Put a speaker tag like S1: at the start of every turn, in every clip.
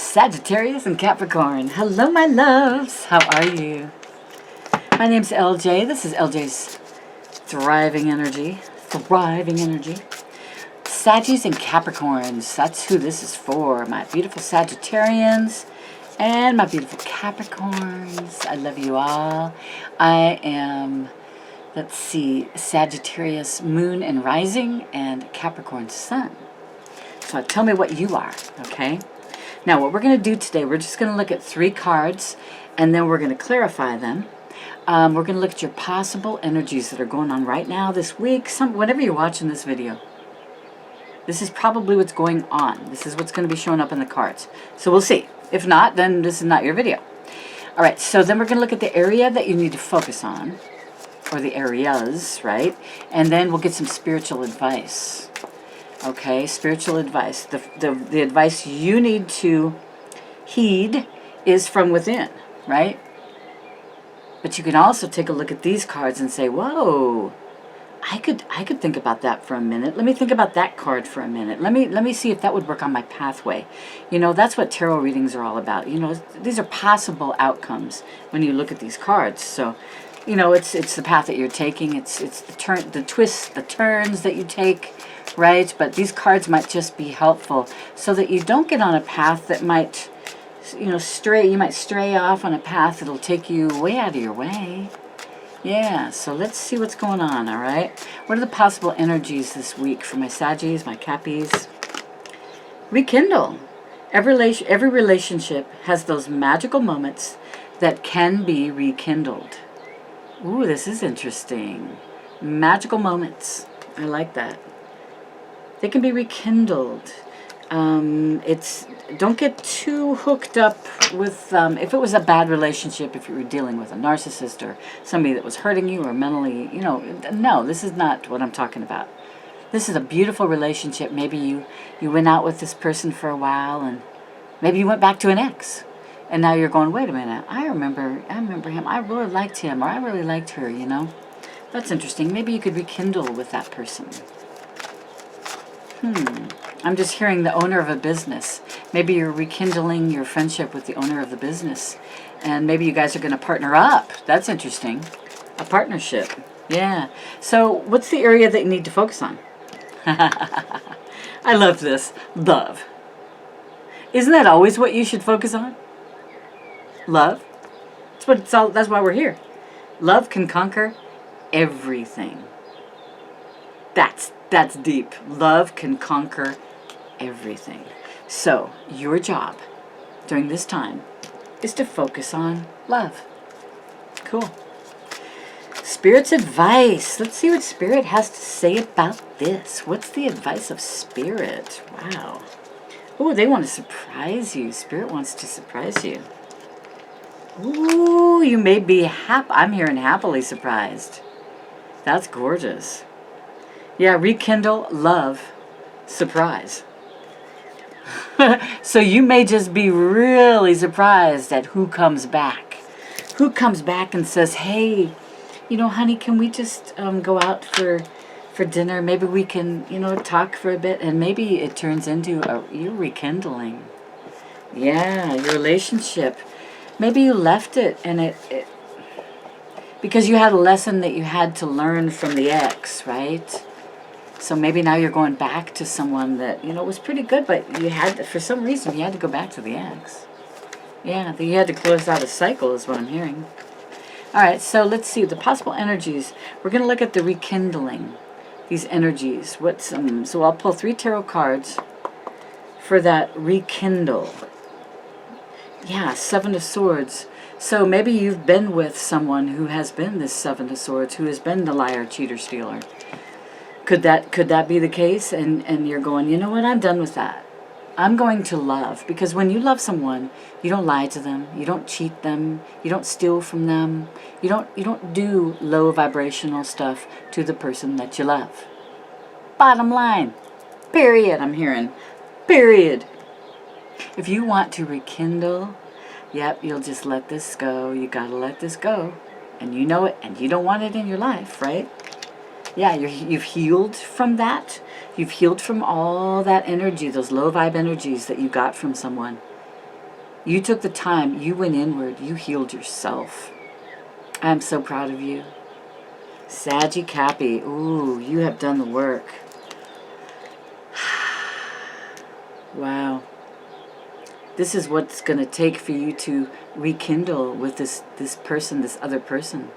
S1: Sagittarius and Capricorn. Hello, my loves. How are you? My name's LJ. This is LJ's Thriving Energy. Thriving Energy. Saggies and Capricorns. That's who this is for. My beautiful Sagittarians and my beautiful Capricorns. I love you all. I am, let's see, Sagittarius Moon and Rising and Capricorn Sun. So tell me what you are, okay? Now, what we're going to do today, we're just going to look at 3 cards, and then we're going to clarify them. We're going to look at your possible energies that are going on right now, this week, whenever you're watching this video. This is probably what's going on. This is what's going to be showing up in the cards. So we'll see. If not, then this is not your video. All right, so then we're going to look at the area that you need to focus on, or the areas, right? And then we'll get some spiritual advice. Okay, spiritual advice. The advice you need to heed is from within, right? But you can also take a look at these cards and say, whoa, I could think about that for a minute. Let me think about that card for a minute. Let me see if that would work on my pathway. You know, that's what tarot readings are all about. You know, these are possible outcomes when you look at these cards. So, you know, it's the path that you're taking. It's the twists, the turns that you take. Right, but these cards might just be helpful so that you don't get on a path that might, you know, stray. You might stray off on a path that'll take you way out of your way. Yeah, so let's see what's going on, all right? What are the possible energies this week for my Saggies, my Cappies? Rekindle. Every relationship has those magical moments that can be rekindled. Ooh, this is interesting. Magical moments. I like that. They can be rekindled. Don't get too hooked up with, if it was a bad relationship, if you were dealing with a narcissist or somebody that was hurting you or mentally, you know, no, this is not what I'm talking about. This is a beautiful relationship. Maybe you went out with this person for a while, and maybe you went back to an ex, and now you're going, wait a minute, I remember him. I really liked him, or I really liked her, you know. That's interesting. Maybe you could rekindle with that person. I'm just hearing the owner of a business. Maybe you're rekindling your friendship with the owner of the business. And maybe you guys are going to partner up. That's interesting. A partnership. Yeah. So what's the area that you need to focus on? I love this. Love. Isn't that always what you should focus on? Love? That's why we're here. Love can conquer everything. That's deep. Love can conquer everything. So, your job during this time is to focus on love. Cool. Spirit's advice. Let's see what Spirit has to say about this. What's the advice of Spirit? Wow. Oh, they want to surprise you. Spirit wants to surprise you. Ooh, you may be happy. I'm hearing happily surprised. That's gorgeous. Yeah, rekindle, love, surprise. So you may just be really surprised at who comes back. Who comes back and says, hey, you know, honey, can we just go out for dinner? Maybe we can, you know, talk for a bit. And maybe it turns into you rekindling. Yeah, your relationship. Maybe you left it and it because you had a lesson that you had to learn from the ex, right? So maybe now you're going back to someone that, you know, was pretty good, but you had, for some reason, you had to go back to the ex. Yeah, you had to close out a cycle is what I'm hearing. All right, so let's see the possible energies. We're going to look at the rekindling, these energies. So I'll pull 3 tarot cards for that rekindle. Yeah, 7 of Swords. So maybe you've been with someone who has been this 7 of Swords, who has been the liar, cheater, stealer. Could that be the case? And you're going, you know what, I'm done with that. I'm going to love. Because when you love someone, you don't lie to them. You don't cheat them. You don't steal from them. You don't do low vibrational stuff to the person that you love. Bottom line. Period, I'm hearing. Period. If you want to rekindle, yep, you'll just let this go. You got to let this go. And you know it, and you don't want it in your life, right? Yeah, you've healed from that. You've healed from all that energy, those low vibe energies that you got from someone. You took the time. You went inward. You healed yourself. I'm so proud of you. Saggy Cappy. Ooh, you have done the work. Wow. This is what's going to take for you to rekindle with this person, this other person.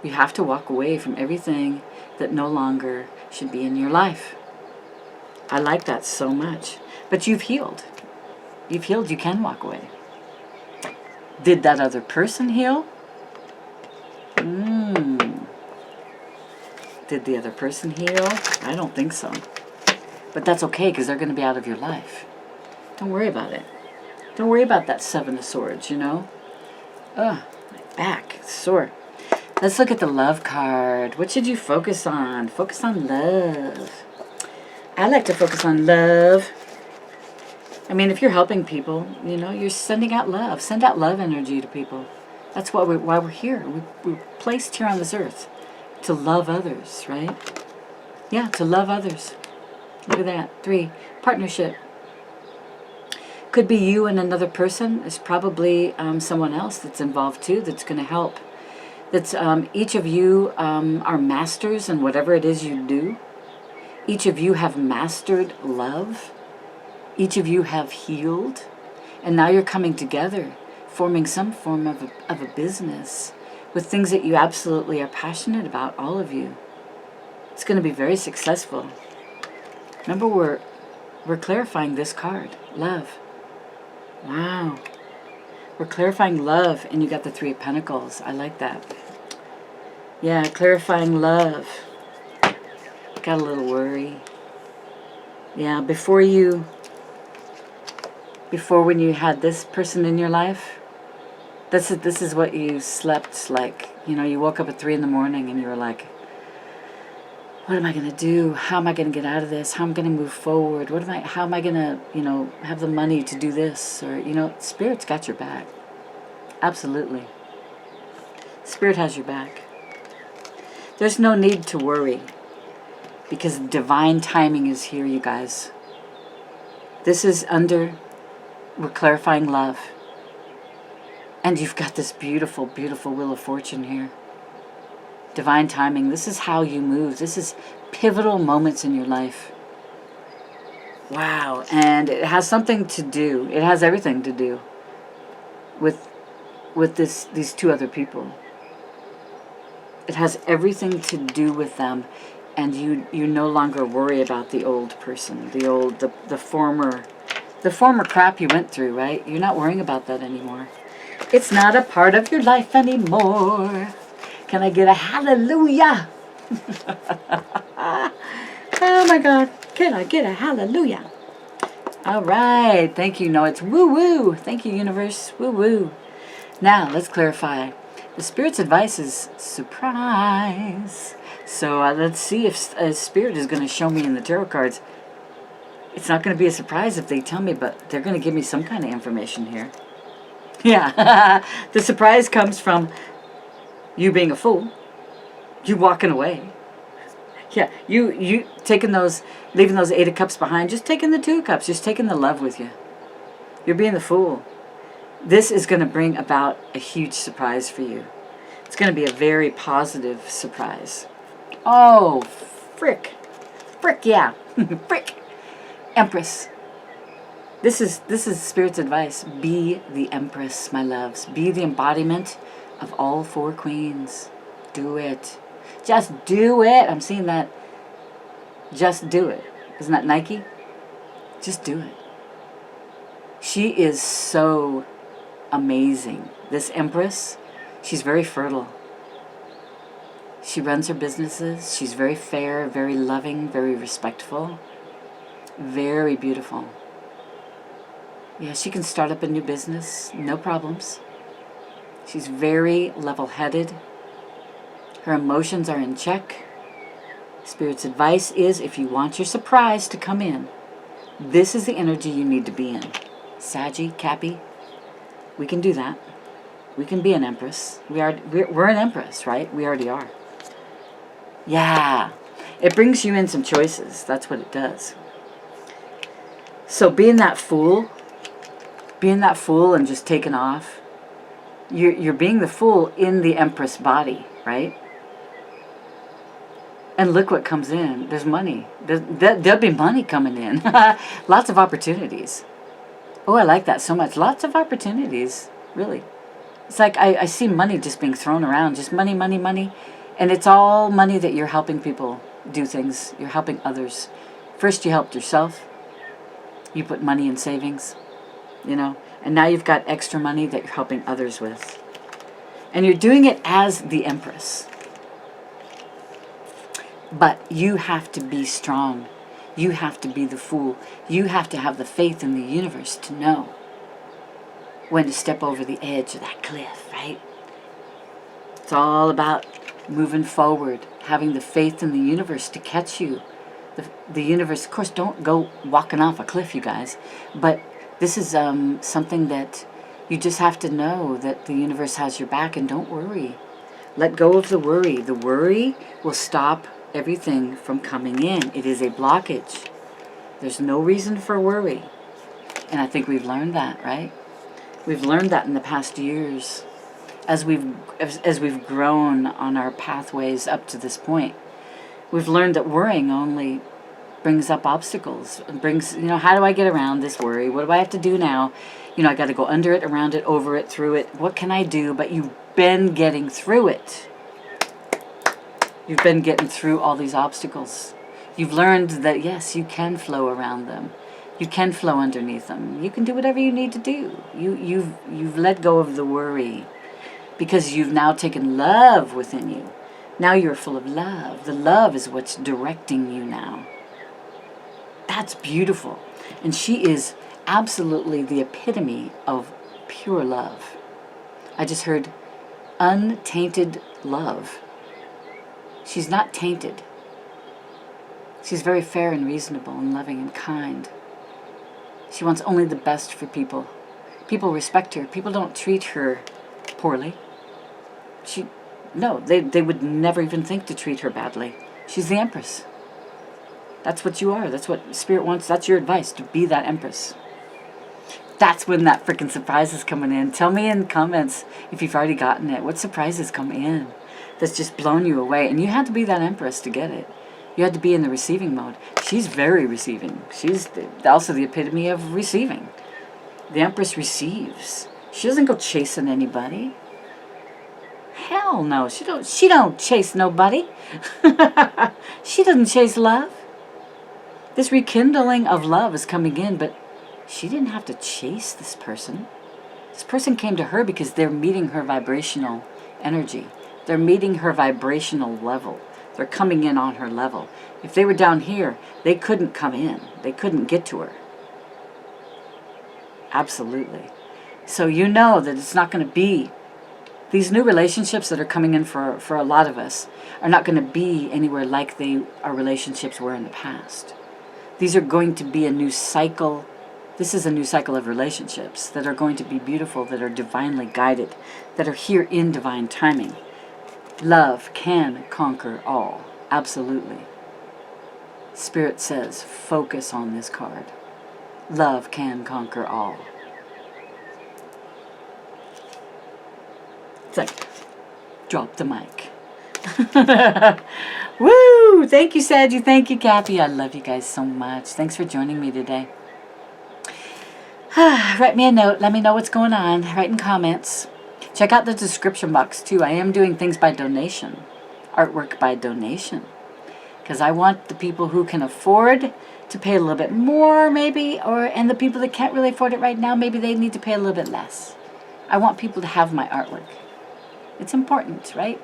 S1: You have to walk away from everything that no longer should be in your life. I like that so much. But you've healed. You've healed. You can walk away. Did that other person heal? Did the other person heal? I don't think so. But that's okay, because they're going to be out of your life. Don't worry about it. Don't worry about that Seven of Swords, you know? Ugh, my back, it's sore. Let's look at the love card. What should you focus on? Focus on love. I like to focus on love. I mean, if you're helping people, you know, you're sending out love. Send out love energy to people. That's why we're here. We're placed here on this earth to love others, right? Yeah, to love others. Look at that. 3, partnership. Could be you and another person. There's probably someone else that's involved too that's going to help. That's each of you are masters in whatever it is you do. Each of you have mastered love. Each of you have healed. And now you're coming together, forming some form of a business with things that you absolutely are passionate about, all of you. It's going to be very successful. Remember, we're clarifying this card, love. Wow. We're clarifying love, and you got the 3 of Pentacles. I like that. Yeah, clarifying love. Got a little worry. Yeah, before when you had this person in your life, this is what you slept like. You know, you woke up at 3 in the morning and you were like, what am I going to do? How am I going to get out of this? How am I going to move forward? How am I going to, you know, have the money to do this? Or, you know, Spirit's got your back. Absolutely. Spirit has your back. There's no need to worry, because divine timing is here, you guys. This is we're clarifying love. And you've got this beautiful, beautiful Wheel of Fortune here. Divine timing. This is how you move. This is pivotal moments in your life. Wow. And it has something to do. It has everything to do with these 2 other people. It has everything to do with them. And you no longer worry about the old person, the former crap you went through, right? You're not worrying about that anymore. It's not a part of your life anymore. Can I get a hallelujah? Oh my God. Can I get a hallelujah? All right. Thank you. No, it's woo-woo. Thank you, universe. Woo-woo. Now, let's clarify. The Spirit's advice is surprise. So let's see if Spirit is going to show me in the tarot cards. It's not going to be a surprise if they tell me, but they're going to give me some kind of information here. Yeah. The surprise comes from you being a fool. You walking away. Yeah. You taking leaving those 8 of Cups behind. Just taking the 2 of Cups. Just taking the love with you. You're being the fool. This is going to bring about a huge surprise for you. It's going to be a very positive surprise. Oh, frick. Frick, yeah. Frick. Empress. This is Spirit's advice. Be the Empress, my loves. Be the embodiment of all 4 queens. Do it. Just do it. I'm seeing that. Just do it. Isn't that Nike? Just do it. She is so amazing. This Empress, she's very fertile. She runs her businesses. She's very fair, very loving, very respectful. Very beautiful. Yeah, she can start up a new business, no problems. She's very level-headed. Her emotions are in check. Spirit's advice is, if you want your surprise to come in, this is the energy you need to be in. Saggy, Cappy, we can do that. We can be an Empress. We're an Empress, right? We already are. Yeah. It brings you in some choices. That's what it does. So being that fool, being that fool and just taking off. You're being the fool in the Empress body, right? And look what comes in. There's money. There'll be money coming in. Lots of opportunities. Oh, I like that so much. Lots of opportunities, really. It's like I see money just being thrown around. Just money, money, money. And it's all money that you're helping people do things. You're helping others. First you helped yourself. You put money in savings, you know. And now you've got extra money that you're helping others with. And you're doing it as the Empress. But you have to be strong. You have to be the fool. You have to have the faith in the universe to know when to step over the edge of that cliff, right? It's all about moving forward, having the faith in the universe to catch you. The universe, of course, don't go walking off a cliff, you guys. But this is something that you just have to know, that the universe has your back, and don't worry. Let go of the worry. The worry will stop everything from coming in. It is a blockage. There's no reason for worry. And I think we've learned that, right? We've learned that in the past years as we've grown on our pathways up to this point. We've learned that worrying only brings up obstacles. It brings, how do I get around this worry? What do I have to do now? I got to go under it, around it, over it, through it. What can I do? But you've been getting through it. You've been getting through all these obstacles. You've learned that, yes, you can flow around them. You can flow underneath them. You can do whatever you need to do. You've let go of the worry because you've now taken love within you. Now you're full of love. The love is what's directing you now. That's beautiful. And she is absolutely the epitome of pure love. I just heard untainted love. She's not tainted. She's very fair and reasonable and loving and kind. She wants only the best for people. People respect her. People don't treat her poorly. They would never even think to treat her badly. She's the Empress. That's what you are. That's what Spirit wants. That's your advice, to be that Empress. That's when that freaking surprise is coming in. Tell me in the comments if you've already gotten it. What surprises come in that's just blown you away? And you had to be that Empress to get it. You had to be in the receiving mode. She's very receiving. She's also the epitome of receiving. The Empress receives. She doesn't go chasing anybody. Hell no. She don't chase nobody. She doesn't chase love. This rekindling of love is coming in, but she didn't have to chase this person. This person came to her because they're meeting her vibrational energy. They're meeting her vibrational level. They're coming in on her level. If they were down here, they couldn't come in. They couldn't get to her. Absolutely. So you know that it's not going to be, these new relationships that are coming in for a lot of us are not going to be anywhere like our relationships were in the past. These are going to be a new cycle. This is a new cycle of relationships that are going to be beautiful, that are divinely guided, that are here in divine timing. Love can conquer all. Absolutely. Spirit says, focus on this card. Love can conquer all. It's like, drop the mic. Woo! Thank you, Saggy. Thank you, Cappy. I love you guys so much. Thanks for joining me today. Write me a note. Let me know what's going on. Write in comments. Check out the description box, too. I am doing things by donation. Artwork by donation. Because I want the people who can afford to pay a little bit more, maybe, and the people that can't really afford it right now, maybe they need to pay a little bit less. I want people to have my artwork. It's important, right?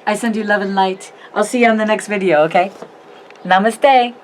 S1: I send you love and light. I'll see you on the next video, okay? Namaste.